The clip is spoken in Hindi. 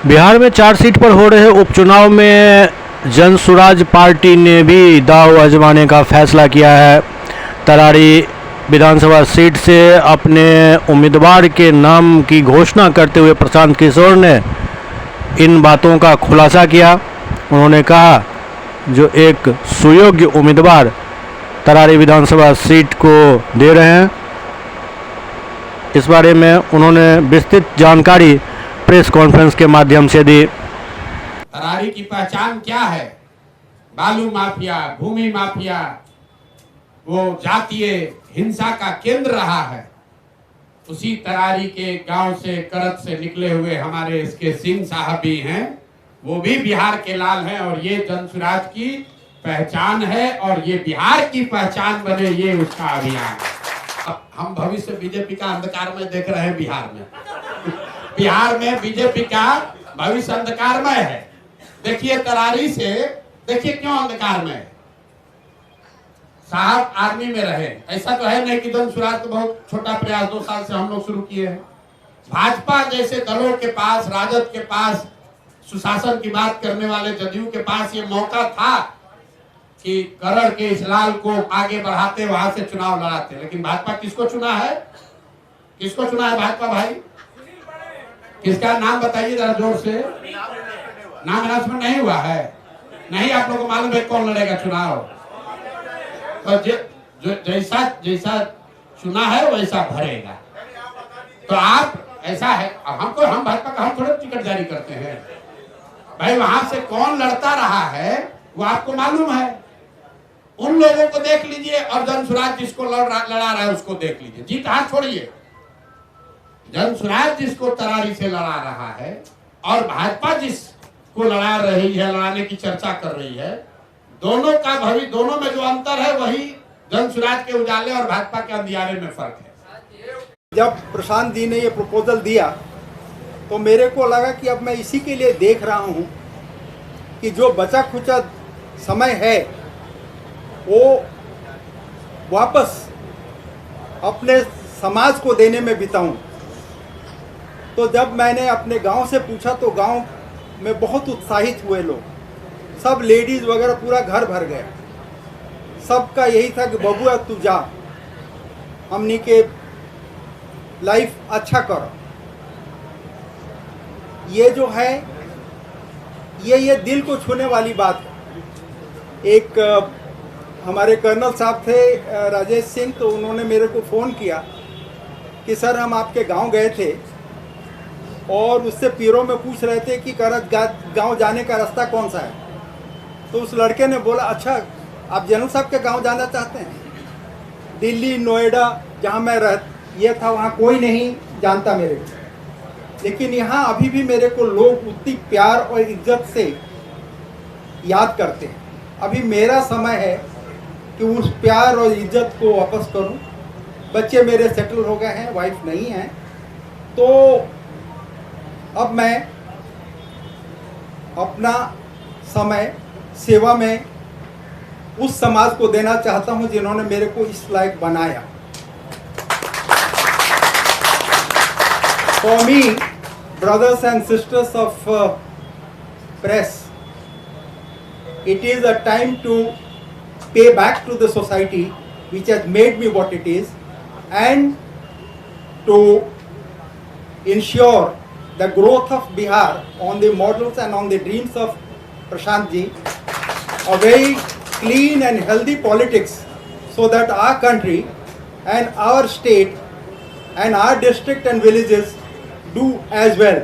बिहार में 4 सीट पर हो रहे उपचुनाव में जनसुराज पार्टी ने भी दांव आजमाने का फैसला किया है। तरारी विधानसभा सीट से अपने उम्मीदवार के नाम की घोषणा करते हुए प्रशांत किशोर ने इन बातों का खुलासा किया। उन्होंने कहा जो एक सुयोग्य उम्मीदवार तरारी विधानसभा सीट को दे रहे हैं। इस बारे में उन्होंने विस्तृत जानकारी प्रेस कॉन्फ्रेंस के माध्यम से दी। तरारी की पहचान क्या है? बालू माफिया, भूमि माफिया, वो जातीय हिंसा का केंद्र रहा है। उसी तरारी के गांव से, करत से निकले हुए हमारे इसके सिंह साहब भी हैं। वो भी बिहार के लाल हैं और ये जनसुराज की पहचान है और ये बिहार की पहचान बने, ये उसका अभियान है। हम भविष्य बीजेपी का अंधकार में देख रहे हैं। बिहार में बीजेपी का भविष्य अंधकारमय है। देखिए तरारी से, देखिए क्यों अंधकारमय है। साहब आर्मी में रहे, ऐसा तो है नहीं कि जनसुराज तो बहुत छोटा प्रयास 2 साल से हम लोग शुरू किए हैं। भाजपा जैसे दलों के पास, राजद के पास, सुशासन की बात करने वाले जदयू के पास ये मौका था कि करड़ के इस लाल को आगे बढ़ाते, वहां से चुनाव लड़ाते, लेकिन भाजपा किसको चुना है? किसको चुना है भाजपा भाई? किसका नाम बताइए जरा जोर से। नाम अनाउंसमेंट नहीं हुआ है? नहीं, आप लोगों को मालूम है कौन लड़ेगा चुनाव? तो जैसा जैसा चुना है वैसा भरेगा। तो आप ऐसा है, हम भाजपा का हम थोड़े टिकट जारी करते हैं भाई। वहां से कौन लड़ता रहा है वो आपको मालूम है। उन लोगों को देख लीजिए और जनसुराज जिसको लड़ा रहा है उसको देख लीजिए। जीत हाथ छोड़िए। जनसुराज जिसको तरारी से लड़ा रहा है और भाजपा जिसको लड़ा रही है, लड़ाने की चर्चा कर रही है, दोनों का भविष्य, दोनों में जो अंतर है वही जनसुराज के उजाले और भाजपा के अंधियारे में फर्क है। जब प्रशांत जी ने ये प्रपोजल दिया तो मेरे को लगा कि अब मैं इसी के लिए देख रहा हूँ कि जो बचा खुचा समय है वो वापस अपने समाज को देने में बिताऊं। तो जब मैंने अपने गांव से पूछा तो गांव में बहुत उत्साहित हुए लोग, सब लेडीज वगैरह, पूरा घर भर गया। सबका यही था कि बबुआ तू जा, हमनी के लाइफ अच्छा करो। ये जो है ये दिल को छूने वाली बात है। एक हमारे कर्नल साहब थे राजेश सिंह, तो उन्होंने मेरे को फ़ोन किया कि सर हम आपके गांव गए थे और उससे पीरों में पूछ रहे थे कि करत गांव जाने का रास्ता कौन सा है। तो उस लड़के ने बोला अच्छा आप जनरल साहब के गांव जाना चाहते हैं? दिल्ली, नोएडा जहां मैं ये था वहां कोई नहीं जानता मेरे को, लेकिन यहाँ अभी भी मेरे को लोग उतनी प्यार और इज्जत से याद करते हैं। अभी मेरा समय है कि उस प्यार और इज्जत को वापस करूं। बच्चे मेरे सेटल हो गए हैं, वाइफ नहीं है, तो अब मैं अपना समय सेवा में उस समाज को देना चाहता हूं जिन्होंने मेरे को इस लायक बनाया। For me, brothers and sisters of press, it is a time to pay back to the society which has made me what it is, and to ensure the growth of Bihar on the models and on the dreams of Prashant ji, a very clean and healthy politics, so that our country and our state and our district and villages do as well.